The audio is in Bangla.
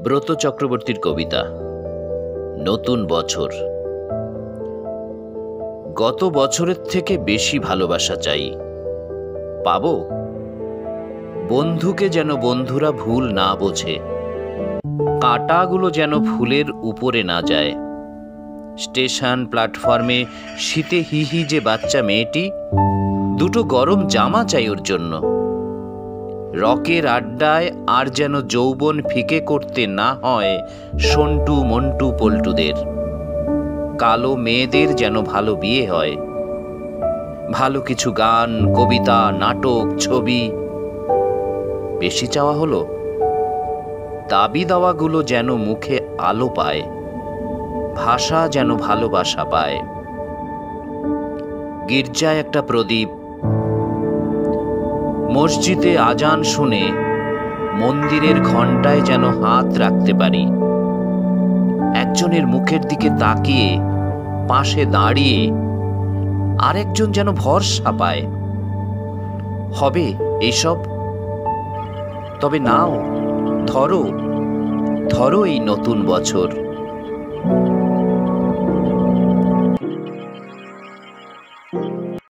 ব্রত চক্রবর্তীর কবিতা নতুন বছর। গত বছরের থেকে বেশি ভালোবাসা চাই, পাবো? বন্ধুকে যেন বন্ধুরা ভুল না বোঝে, কাঁটাগুলো যেন ফুলের উপরে না যায়। স্টেশন প্ল্যাটফর্মে শীতে হিহি যে বাচ্চা মেয়েটি, দুটো গরম জামা চাই ওর জন্য। রকের আড্ডায় আর যেন যৌবন ফিকে করতে না হয় সন্টু মন্টু পল্টুদের। কালো মেয়েদের যেন ভালো বিয়ে হয়, ভালো কিছু গান, কবিতা, নাটক, ছবি। বেশি চাওয়া হলো দাবি দাওয়াগুলো যেন মুখে আলো পায়, ভাষা যেন ভালোবাসা পায়। গির্জায় একটা প্রদীপ, মসজিদে আজান শুনে মন্দিরের ঘণ্টায় যেন হাত রাখতে পারি। একজনের মুখের দিকে তাকিয়ে পাশে দাঁড়িয়ে আরেকজন যেন ভরসা পায়। হবে এইসব? তবে নাও, ধরো ধরো এই নতুন বছর।